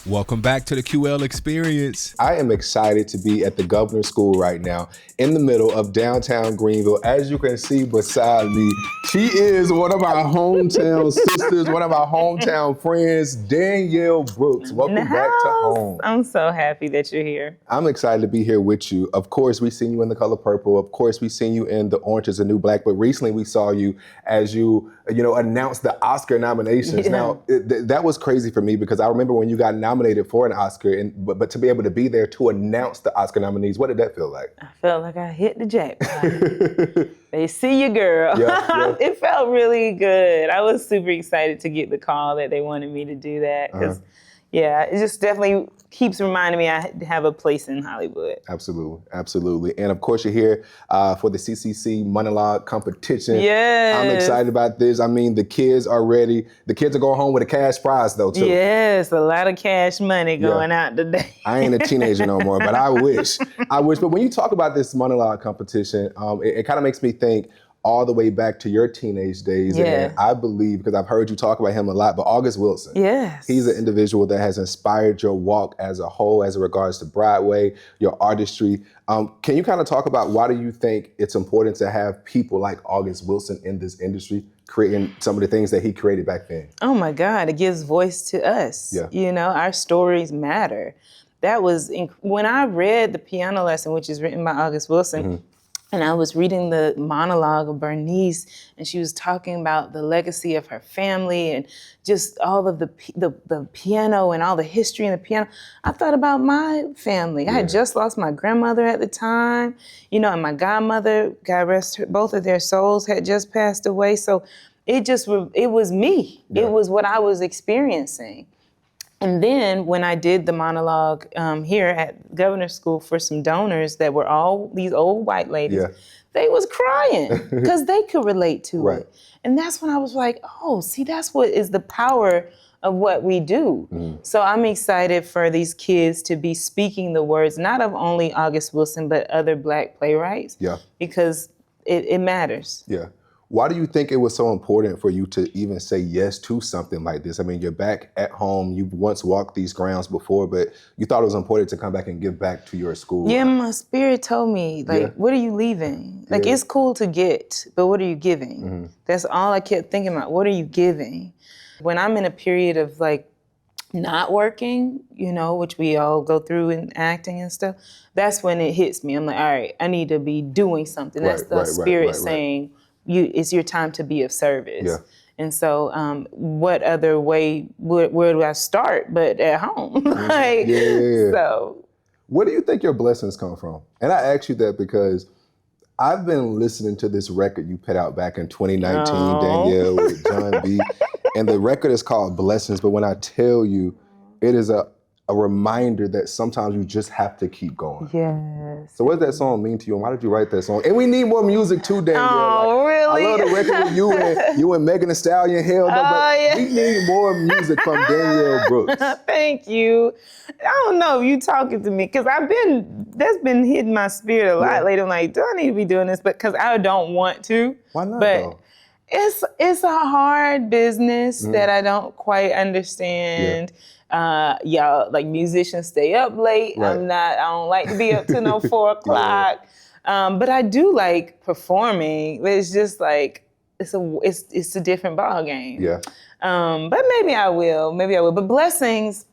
Welcome back to the QL Experience. I am excited to be at the Governor's School right now in the middle of downtown Greenville. As you can see beside me, she is one of our hometown sisters, one of our hometown friends, Danielle Brooks. Welcome back to home. I'm so happy that you're here. I'm excited to be here with you. Of course, we've seen you in The Color Purple. Of course, we've seen you in The Orange is the New Black. But recently we saw you as you announced the Oscar nominations. Yeah. Now, that was crazy for me because I remember when you got nominated for an Oscar, but to be able to be there to announce the Oscar nominees, what did that feel like? I felt like I hit the jackpot. They see you, girl. Yeah. It felt really good. I was super excited to get the call that they wanted me to do that because, it just definitely keeps reminding me I have a place in Hollywood. Absolutely. And of course, you're here for the CCC monologue competition. Yes. I'm excited about this. I mean, the kids are ready. The kids are going home with a cash prize, though, too. Yes, a lot of cash money going out today. I ain't a teenager no more, but I wish. But when you talk about this monologue competition, it kind of makes me think all the way back to your teenage days. Yeah. And I believe, because I've heard you talk about him a lot, but August Wilson. Yes. He's an individual that has inspired your walk as a whole, as it regards to Broadway, your artistry. Can you kind of talk about why do you think it's important to have people like August Wilson in this industry, creating some of the things that he created back then? Oh my God, it gives voice to us. Yeah. Our stories matter. That was, when I read The Piano Lesson, which is written by August Wilson, and I was reading the monologue of Bernice, and she was talking about the legacy of her family and just all of the piano and all the history in the piano. I thought about my family. I had just lost my grandmother at the time, and my godmother, God rest her, both of their souls had just passed away. So it was me. Yeah. It was what I was experiencing. And then when I did the monologue here at Governor's School for some donors that were all these old white ladies, they was crying because they could relate to it. And that's when I was like, oh, see, that's what is the power of what we do. So I'm excited for these kids to be speaking the words, not of only August Wilson, but other Black playwrights, because it matters. Yeah. Why do you think it was so important for you to even say yes to something like this? I mean, you're back at home. You've once walked these grounds before, but you thought it was important to come back and give back to your school. Yeah, my spirit told me, what are you leaving? It's cool to get, but what are you giving? That's all I kept thinking about. What are you giving? When I'm in a period of not working, which we all go through in acting and stuff, that's when it hits me. I'm like, all right, I need to be doing something. That's the spirit saying, it's your time to be of service. Yeah. And so what other way, where do I start but at home? So. Where do you think your blessings come from? And I ask you that because I've been listening to this record you put out back in 2019, Danielle, with John B. And the record is called Blessings, but when I tell you, it is a reminder that sometimes you just have to keep going. Yes. So what does that song mean to you, and why did you write that song? And we need more music too, Danielle. Oh, really? I love the record with you and Megan Thee Stallion held up, but we need more music from Danielle Brooks. Thank you. I don't know if you talking to me, because that's been hitting my spirit a lot lately. I'm like, do I need to be doing this? But because I don't want to. Why not, but though? It's a hard business that I don't quite understand. Y'all, musicians stay up late. I don't like to be up till no 4 o'clock. But I do like performing. But it's just it's a different ball game. Yeah. But maybe I will. But Blessings,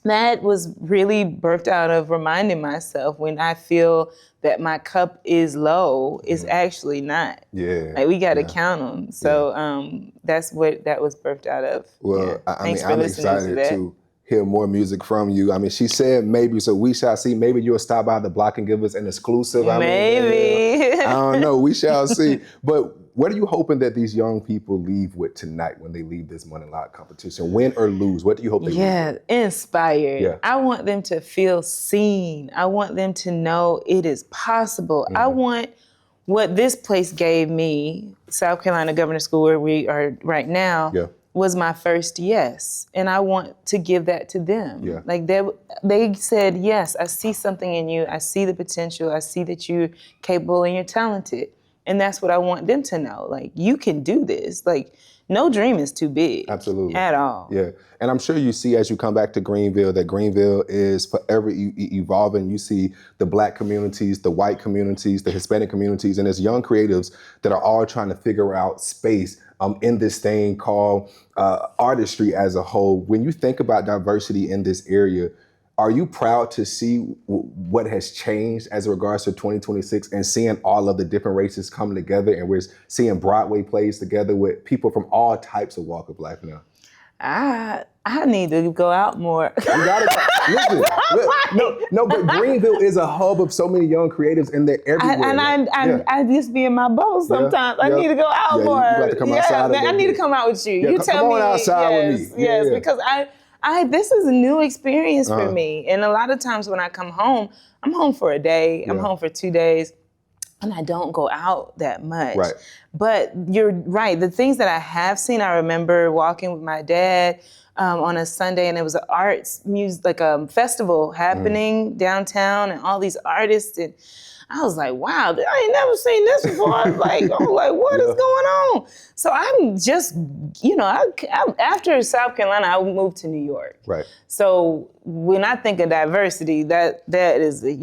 that was really birthed out of reminding myself when I feel that my cup is low, it's actually not. Yeah. We got to count them. So that's what that was birthed out of. Well, I'm excited to hear more music from you. I mean, she said maybe, so we shall see. Maybe you'll stop by the block and give us an exclusive. Maybe. I don't know. We shall see. But what are you hoping that these young people leave with tonight when they leave this monologue competition? Win or lose, what do you hope they leave with? Inspired. Yeah. I want them to feel seen. I want them to know it is possible. I want what this place gave me, South Carolina Governor's School, where we are right now, was my first yes. And I want to give that to them. Yeah. They said, yes, I see something in you. I see the potential. I see that you're capable and you're talented. And that's what I want them to know. You can do this. no dream is too big. Absolutely. At all. Yeah. And I'm sure you see as you come back to Greenville that Greenville is forever evolving. You see the Black communities, the white communities, the Hispanic communities, and there's young creatives that are all trying to figure out space in this thing called artistry as a whole. When you think about diversity in this area, are you proud to see what has changed as regards to 2026 and seeing all of the different races come together, and we're seeing Broadway plays together with people from all types of walk of life now? I need to go out more. You gotta go. Listen, but Greenville is a hub of so many young creatives, and they're everywhere. I just be in my bubble sometimes. I need to go out more. You got to come outside. I need to come out with you. Yeah, you tell me. Come on outside with me. Yes, because this is a new experience for me. And a lot of times when I come home, I'm home for a day, I'm home for 2 days, and I don't go out that much. Right. But you're right. The things that I have seen, I remember walking with my dad on a Sunday, and there was an arts music, like a festival happening downtown, and all these artists, and I was like, wow, I ain't never seen this before. I'm like, what is going on? So I'm just, after South Carolina, I moved to New York. Right. So when I think of diversity, that is a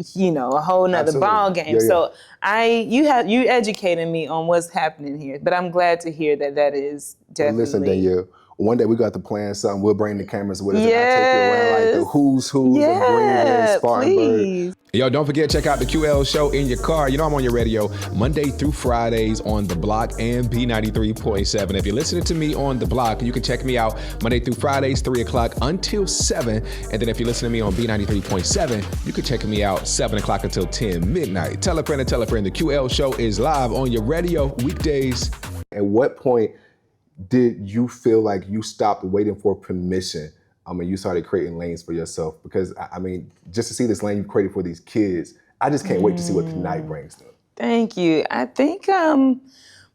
whole nother ball game. So you educated me on what's happening here, but I'm glad to hear that is definitely. Listen, Danielle. One day we got to plan something. We'll bring the cameras with us and I'll take you around like the who's of Greenville, Spartanburg. Please. Yo, don't forget, check out the QL show in your car. You know I'm on your radio Monday through Fridays on The Block and B93.7. If you're listening to me on The Block, you can check me out Monday through Fridays, 3 o'clock until 7. And then if you listen to me on B93.7, you can check me out 7 o'clock until 10 midnight. Tell a friend and tell a friend. The QL show is live on your radio weekdays. At what point did you feel like you stopped waiting for permission and you started creating lanes for yourself? Because, just to see this lane you created for these kids, I just can't wait to see what tonight brings them. Thank you. I think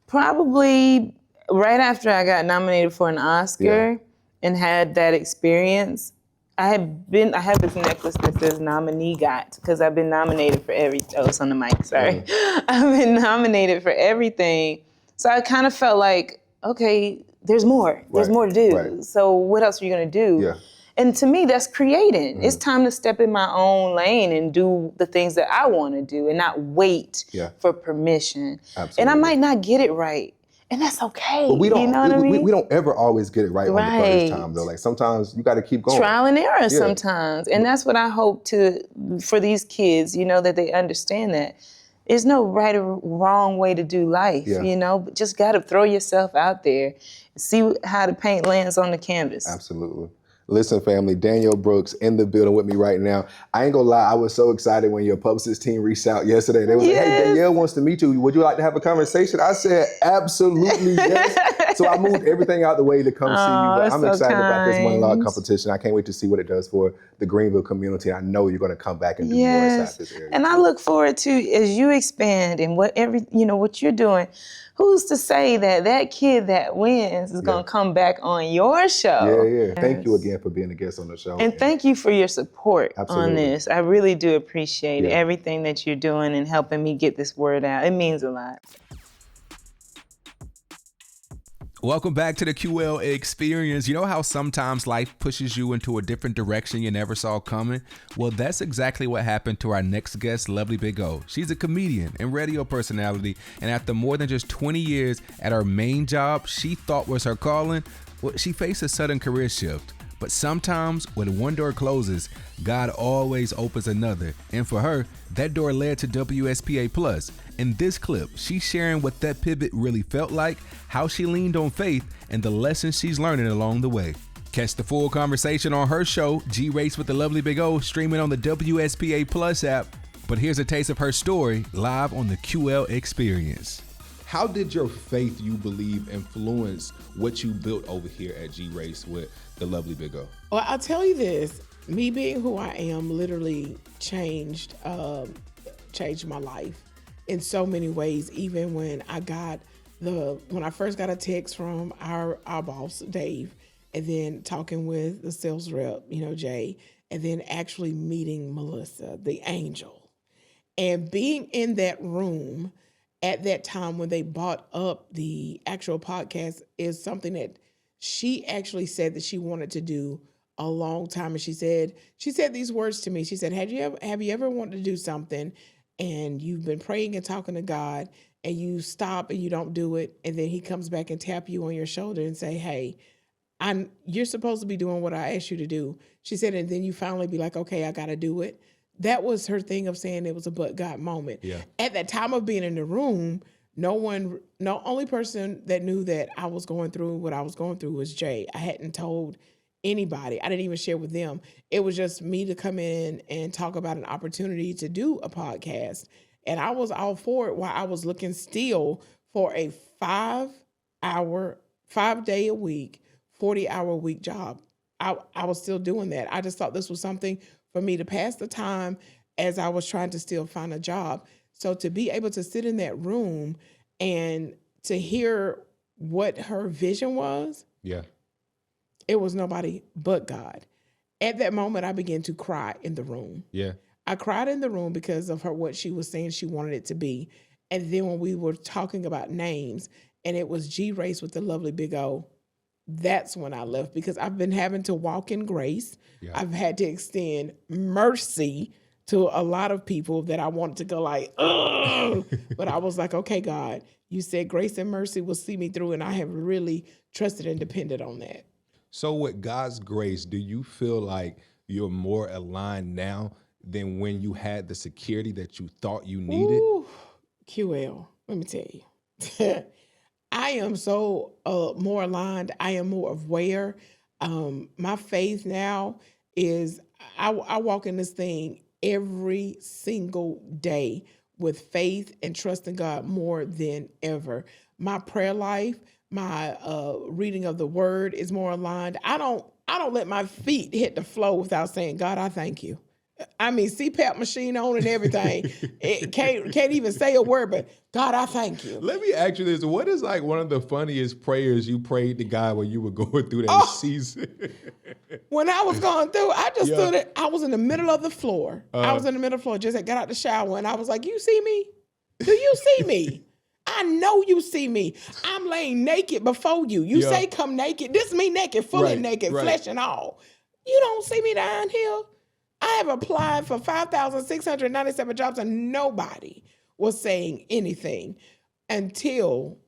probably right after I got nominated for an Oscar and had that experience, I have this necklace that says nominee got, because I've been nominated for it's on the mic, sorry. I've been nominated for everything. So I kind of felt like, okay, there's more. There's more to do. Right. So what else are you going to do? Yeah. And to me, that's creating. It's time to step in my own lane and do the things that I want to do and not wait for permission. Absolutely. And I might not get it right. And that's okay. But we don't, you know what I mean? We don't ever always get it right on the first time, though. Like sometimes you got to keep going. Trial and error sometimes. And that's what I hope for these kids, that they understand that. There's no right or wrong way to do life, but just got to throw yourself out there and see how the paint lands on the canvas. Absolutely. Listen, family, Danielle Brooks in the building with me right now. I ain't gonna lie, I was so excited when your publicist team reached out yesterday. They was like, hey, Danielle wants to meet you. Would you like to have a conversation? I said, absolutely yes. So I moved everything out the way to come see you. But I'm excited about this monologue competition. I can't wait to see what it does for the Greenville community. I know you're gonna come back and do more inside this area. And I look forward to, as you expand and what you're doing, who's to say that kid that wins is going to come back on your show? Yeah. Thank you again for being a guest on the show. And thank you for your support Absolutely. on this. I really do appreciate everything that you're doing and helping me get this word out. It means a lot. Welcome back to the QL Experience. You know how sometimes life pushes you into a different direction you never saw coming? Well, that's exactly what happened to our next guest, Lovely Big O. She's a comedian and radio personality, and after more than just 20 years at her main job she thought was her calling, she faced a sudden career shift. But sometimes when one door closes, God always opens another. And for her, that door led to WSPA Plus. In this clip, she's sharing what that pivot really felt like, how she leaned on faith, and the lessons she's learning along the way. Catch the full conversation on her show, G-Race with the Lovely Big O, streaming on the WSPA Plus app. But here's a taste of her story live on the QL Experience. How did your faith, you believe, influence what you built over here at G-Race with the Lovely Big O? Well, I'll tell you this. Me being who I am literally changed my life in so many ways. Even when I first got a text from our boss, Dave, and then talking with the sales rep, Jay, and then actually meeting Melissa, the angel, and being in that room at that time when they bought up the actual podcast is something that she actually said that she wanted to do a long time. And she said these words to me. She said, have you ever wanted to do something and you've been praying and talking to God and you stop and you don't do it, and then he comes back and tap you on your shoulder and say, hey, you're supposed to be doing what I asked you to do. She said, and then you finally be like, okay, I got to do it. That was her thing of saying it was a but God moment. Yeah. At that time of being in the room, no only person that knew that I was going through what I was going through was Jay. I hadn't told anybody. I didn't even share with them. It was just me to come in and talk about an opportunity to do a podcast. And I was all for it while I was looking still for a 5-day a week, 40-hour a week job. I was still doing that. I just thought this was something for me to pass the time as I was trying to still find a job. So to be able to sit in that room and to hear what her vision was, Yeah. it was nobody but God. At that moment, I began to cry in the room. Yeah. I cried in the room because of what she was saying she wanted it to be. And then when we were talking about names and it was G Race with the lovely big O, that's when I left, because I've been having to walk in grace. Yeah. I've had to extend mercy to a lot of people that I wanted to go like, ugh. But I was like, okay, God, you said grace and mercy will see me through. And I have really trusted and depended on that. So with God's grace, do you feel like you're more aligned now than when you had the security that you thought you needed? Ooh, QL, let me tell you. I am so more aligned. I am more aware. My faith now is I walk in this thing every single day with faith and trust in God more than ever. My prayer life, my reading of the word is more aligned. I don't let my feet hit the floor without saying, God, I thank you. I mean, CPAP machine on and everything. It can't even say a word, but God, I thank you. Let me ask you this. What is like one of the funniest prayers you prayed to God when you were going through that season? When I was going through, I just stood there. I was in the middle of the floor. I was in the middle of the floor, just got out the shower, and I was like, you see me? Do you see me? I know you see me. I'm laying naked before you. You say come naked. This me naked, fully naked, flesh and all. You don't see me down here. I have applied for 5,697 jobs and nobody was saying anything until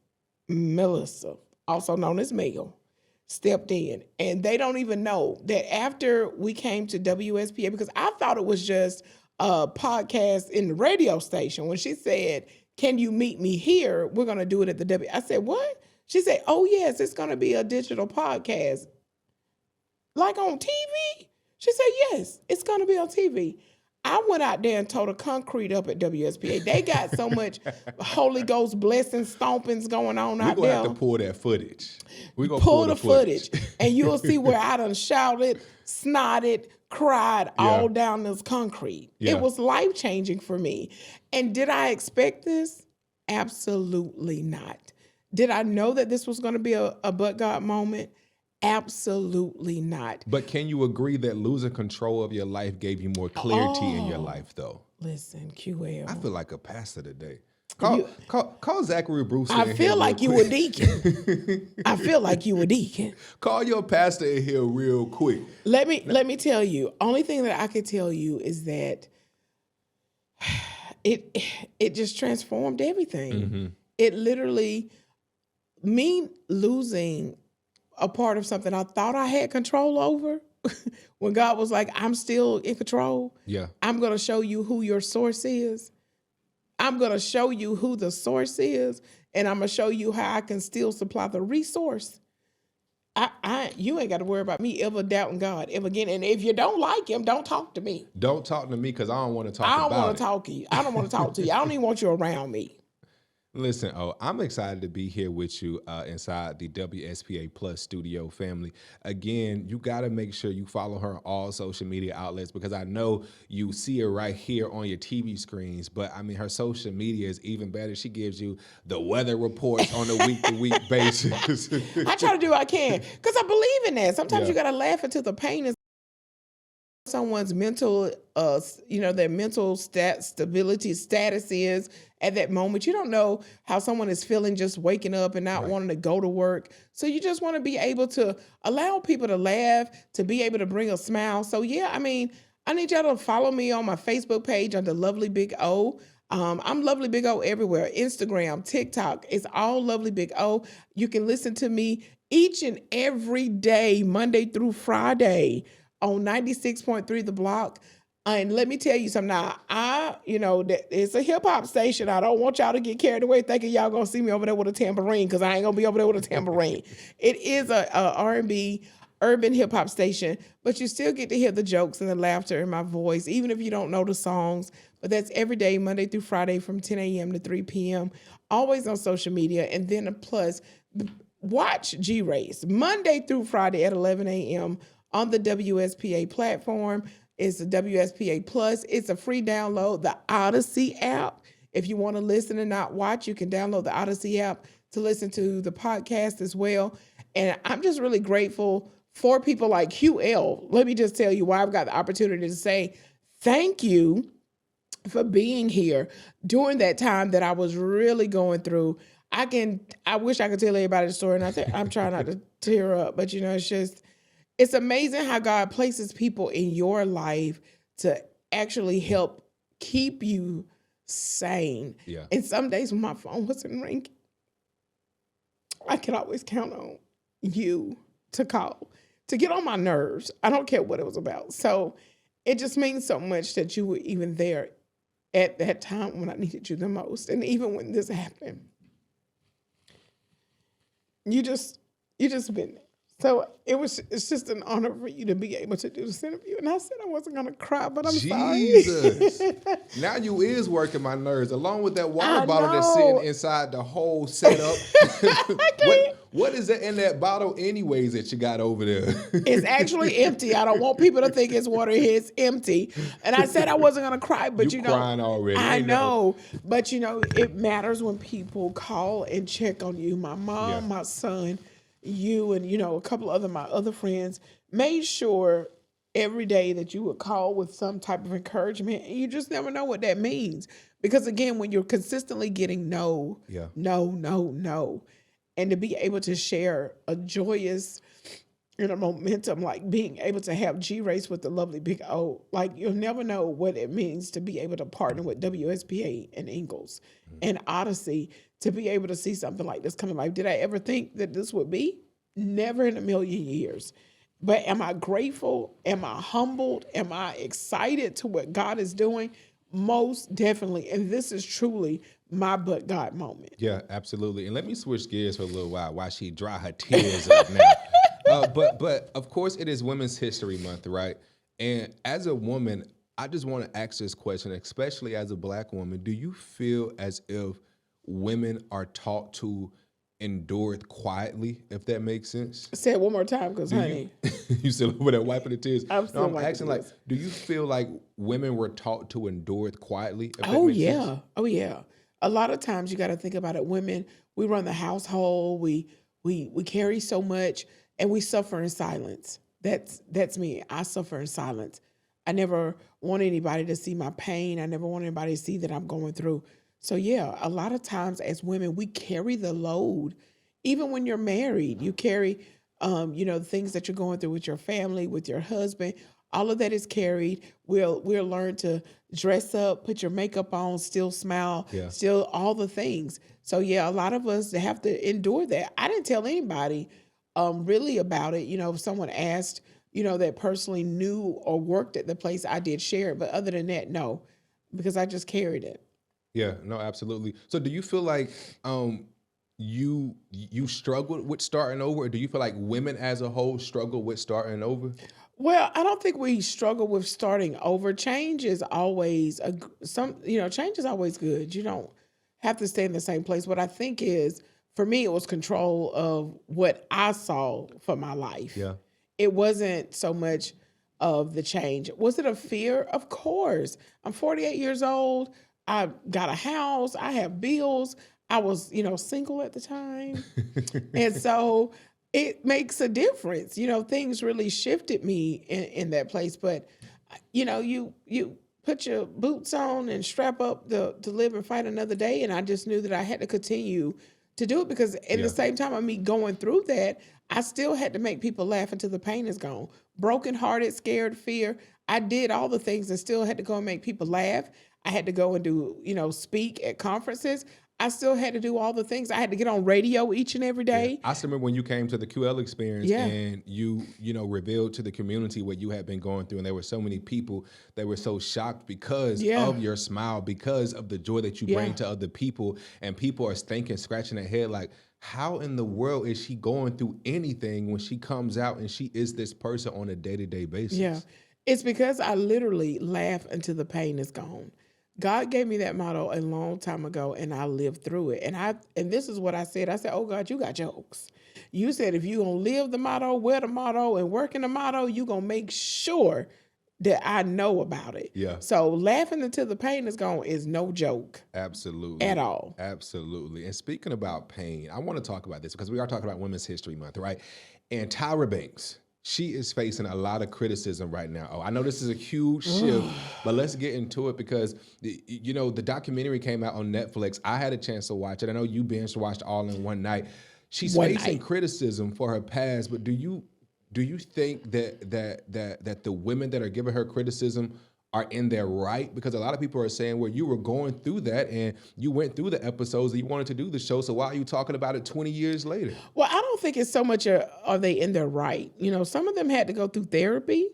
Melissa, also known as Mel, stepped in. And they don't even know that after we came to WSPA, because I thought it was just a podcast in the radio station. When she said, can you meet me here? We're going to do it at the I said, what? She said, oh, yes, it's going to be a digital podcast. Like on TV? She said, yes, it's going to be on TV. I went out there and tore the concrete up at WSPA. They got so much Holy Ghost blessing stompings going on out there. We're going to have to pull that footage. We're going to pull the footage. And you'll see where I done shouted, snotted, cried all down this concrete. Yeah. It was life-changing for me. And did I expect this? Absolutely not. Did I know that this was going to be a but God moment? Absolutely not. But can you agree that losing control of your life gave you more clarity in your life, though? Listen, QL. I feel like a pastor today. Call Zachary Bruce. I feel like you a deacon. I feel like you a deacon. Call your pastor in here real quick. Let me tell you. Only thing that I could tell you is that it just transformed everything. Mm-hmm. It literally, me losing a part of something I thought I had control over, when God was like, I'm still in control. Yeah. I'm going to show you who your source is. I'm going to show you who the source is, and I'm going to show you how I can still supply the resource. You ain't got to worry about me ever doubting God ever again. And if you don't like him, don't talk to me. Don't talk to me because I don't want to talk I don't about it. want to talk to you. I don't want to talk to you. I don't even want you around me. Listen, I'm excited to be here with you inside the WSPA Plus studio family. Again, you got to make sure you follow her on all social media outlets, because I know you see her right here on your TV screens, but I mean, her social media is even better. She gives you the weather reports on a week-to-week basis. I try to do what I can because I believe in that. Sometimes you got to laugh until the pain is someone's mental, their mental stability status is at that moment. You don't know how someone is feeling just waking up and not wanting to go to work. So you just want to be able to allow people to laugh, to be able to bring a smile. So yeah, I mean, I need y'all to follow me on my Facebook page under Lovely Big O. I'm Lovely Big O everywhere. Instagram, TikTok, it's all Lovely Big O. You can listen to me each and every day, Monday through Friday, on 96.3 The Block. And let me tell you something now. It's a hip hop station. I don't want y'all to get carried away thinking y'all gonna see me over there with a tambourine, because I ain't gonna be over there with a tambourine. It is a R&B urban hip hop station, but you still get to hear the jokes and the laughter in my voice, even if you don't know the songs. But that's every day, Monday through Friday from 10 a.m. to 3 p.m. Always on social media. And then plus, watch G-Race Monday through Friday at 11 a.m. on the WSPA platform. It's the WSPA Plus. It's a free download, the Odyssey app. If you want to listen and not watch, you can download the Odyssey app to listen to the podcast as well. And I'm just really grateful for people like QL. Let me just tell you why I've got the opportunity to say thank you for being here during that time that I was really going through. I wish I could tell everybody the story, and I'm trying not to tear up, but it's amazing how God places people in your life to actually help keep you sane. Yeah. And some days when my phone wasn't ringing, I could always count on you to call, to get on my nerves. I don't care what it was about. So it just means so much that you were even there at that time when I needed you the most. And even when this happened, you just been there. So it's just an honor for you to be able to do this interview. And I said I wasn't going to cry, but I'm Jesus. sorry. Now you is working my nerves, along with that water bottle that's sitting inside the whole setup. What is that in that bottle anyways that you got over there? It's actually empty. I don't want people to think it's water. It's empty. And I said I wasn't going to cry, but you crying already. I know. But it matters when people call and check on you. My mom, my son, you, and a couple of my other friends made sure every day that you would call with some type of encouragement, and you just never know what that means. Because again, when you're consistently getting no, and to be able to share a joyous, momentum, like being able to have G-Race with the Lovely Big O, like you'll never know what it means to be able to partner with WSPA and Ingalls and Odyssey to be able to see something like this come to life. Did I ever think that this would be? Never in a million years. But am I grateful? Am I humbled? Am I excited to what God is doing? Most definitely. And this is truly my but God moment. Yeah, absolutely. And let me switch gears for a little while she dry her tears up now. But of course it is Women's History Month, right? And as a woman, I just want to ask this question, especially as a Black woman. Do you feel as if women are taught to endure it quietly, if that makes sense? Say it one more time, because honey. You still over there wiping the tears? I'm still I'm asking, like, do you feel like women were taught to endure it quietly? Oh, yeah. Oh, yeah. A lot of times you got to think about it. Women, we run the household. We carry so much, and we suffer in silence. That's me. I suffer in silence. I never want anybody to see my pain. I never want anybody to see that I'm going through. So yeah, a lot of times as women, we carry the load. Even when you're married, you carry, things that you're going through with your family, with your husband. All of that is carried. We'll learn to dress up, put your makeup on, still smile, still all the things. So yeah, a lot of us have to endure that. I didn't tell anybody really about it. If someone asked, that personally knew or worked at the place, I did share it. But other than that, no, because I just carried it. Yeah, no, absolutely. So do you feel like you struggled with starting over, or do you feel like women as a whole struggle with starting over? Well, I don't think we struggle with starting over. Change is always change is always good. You don't have to stay in the same place. What I think is, for me, it was control of what I saw for my life. Yeah. It wasn't so much of the change. Was it a fear? Of course. I'm 48 years old. I got a house. I have bills. I was, single at the time. And so it makes a difference. Things really shifted me in that place. But you put your boots on and strap up to live and fight another day. And I just knew that I had to continue to do it, because at the same time of me going through that, I still had to make people laugh until the pain is gone. Brokenhearted, scared, fear. I did all the things and still had to go and make people laugh. I had to go and do, speak at conferences. I still had to do all the things. I had to get on radio each and every day. Yeah. I still remember when you came to the QL experience and you revealed to the community what you had been going through. And there were so many people that were so shocked because of your smile, because of the joy that you bring to other people. And people are thinking, scratching their head like, how in the world is she going through anything when she comes out and she is this person on a day-to-day basis? Yeah, it's because I literally laugh until the pain is gone. God gave me that motto a long time ago, and I lived through it. And this is what I said. I said, oh, God, you got jokes. You said if you're going to live the motto, wear the motto, and work in the motto, you're going to make sure that I know about it. Yeah. So laughing until the pain is gone is no joke. Absolutely. At all. Absolutely. And speaking about pain, I want to talk about this because we are talking about Women's History Month, right? And Tyra Banks, she is facing a lot of criticism right now. Oh, I know this is a huge shift, but let's get into it because, the documentary came out on Netflix. I had a chance to watch it. I know you binge watched all in one night. She's facing criticism for her past, but do you think that the women that are giving her criticism are in their right? Because a lot of people are saying, well, you were going through that and you went through the episodes and you wanted to do the show, so why are you talking about it 20 years later? Well, I don't think it's so much are they in their right. Some of them had to go through therapy.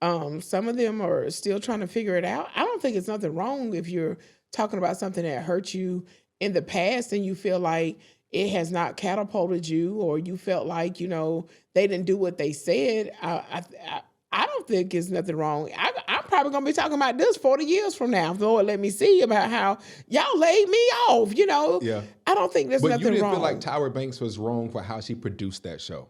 Some of them are still trying to figure it out. I don't think it's nothing wrong if you're talking about something that hurt you in the past and you feel like it has not catapulted you, or you felt like, they didn't do what they said. I don't think it's nothing wrong. I'm probably going to be talking about this 40 years from now. If the Lord let me see about how y'all laid me off, Yeah. I don't think there's nothing wrong. But you didn't feel like Tyra Banks was wrong for how she produced that show?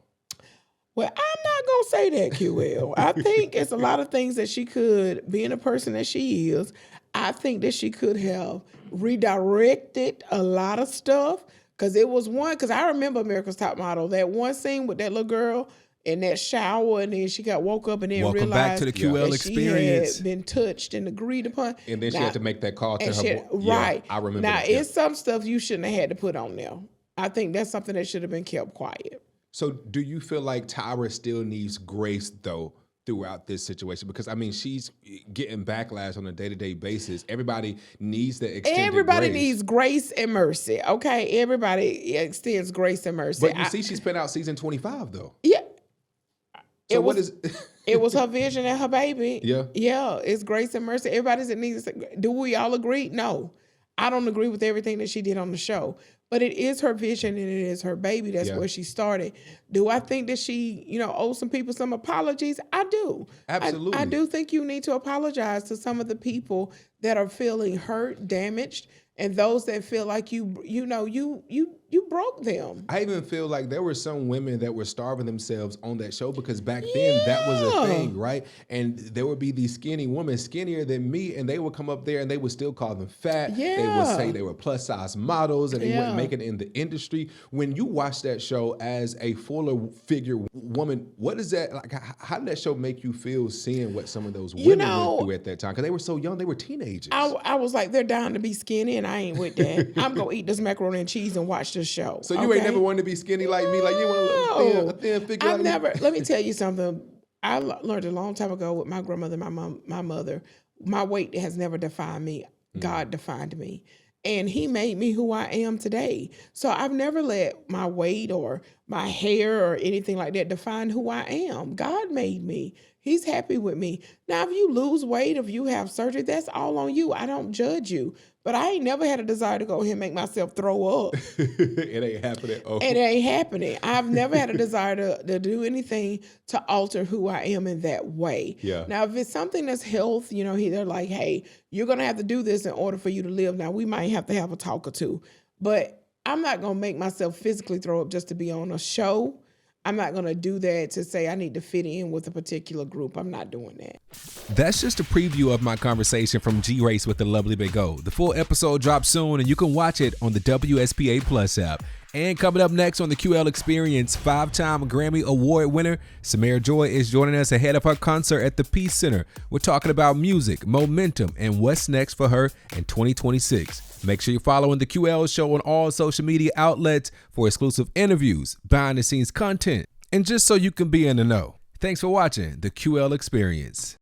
Well, I'm not going to say that, QL. I think it's a lot of things that she could, being a person that she is, I think that she could have redirected a lot of stuff. Because I remember America's Top Model, that one scene with that little girl in that shower, and then she got woke up and then realized back to the QL experience. She had been touched and agreed upon. And then she had to make that call to her. Right. I remember now, that. it's some stuff you shouldn't have had to put on there. I think that's something that should have been kept quiet. So do you feel like Tyra still needs grace, though, throughout this situation? Because, she's getting backlash on a day-to-day basis. Everybody needs the extended Everybody needs grace and mercy, okay? Everybody extends grace and mercy. But she's put out season 25, though. Yeah. So it was her vision and her baby. Yeah. Yeah, it's grace and mercy. Everybody needs. Do we all agree? No. I don't agree with everything that she did on the show. But it is her vision and it is her baby. That's where she started. Do I think that she, owes some people some apologies? I do. Absolutely. I do think you need to apologize to some of the people that are feeling hurt, damaged, and those that feel like you broke them. I even feel like there were some women that were starving themselves on that show because back then that was a thing, right? And there would be these skinny women, skinnier than me, and they would come up there and they would still call them fat. Yeah. They would say they were plus size models and they wouldn't make it in the industry. When you watch that show as a fuller figure woman, what is that like? How did that show make you feel seeing what some of those women went through at that time? Because they were so young, they were teenagers. I was like, they're dying to be skinny, and I ain't with that. I'm gonna eat this macaroni and cheese and watch this show. So you ain't never wanted to be skinny like me, like you want a thin figure. I've never. Let me tell you something. I learned a long time ago with my grandmother, my mom, my mother. My weight has never defined me. God defined me, and He made me who I am today. So I've never let my weight or my hair or anything like that define who I am. God made me. He's happy with me. Now, if you lose weight, if you have surgery, that's all on you. I don't judge you. But I ain't never had a desire to go ahead and make myself throw up. It ain't happening. Oh. It ain't happening. I've never had a desire to do anything to alter who I am in that way. Yeah. Now, if it's something that's health, they're like, hey, you're going to have to do this in order for you to live. Now, we might have to have a talk or two. But I'm not going to make myself physically throw up just to be on a show. I'm not going to do that to say I need to fit in with a particular group. I'm not doing that. That's just a preview of my conversation from G-Race with the lovely Big O. The full episode drops soon, and you can watch it on the WSPA Plus app. And coming up next on the QL Experience, 5-time Grammy Award winner Samara Joy is joining us ahead of her concert at the Peace Center. We're talking about music, momentum, and what's next for her in 2026. Make sure you're following the QL Show on all social media outlets for exclusive interviews, behind-the-scenes content, and just so you can be in the know. Thanks for watching the QL Experience.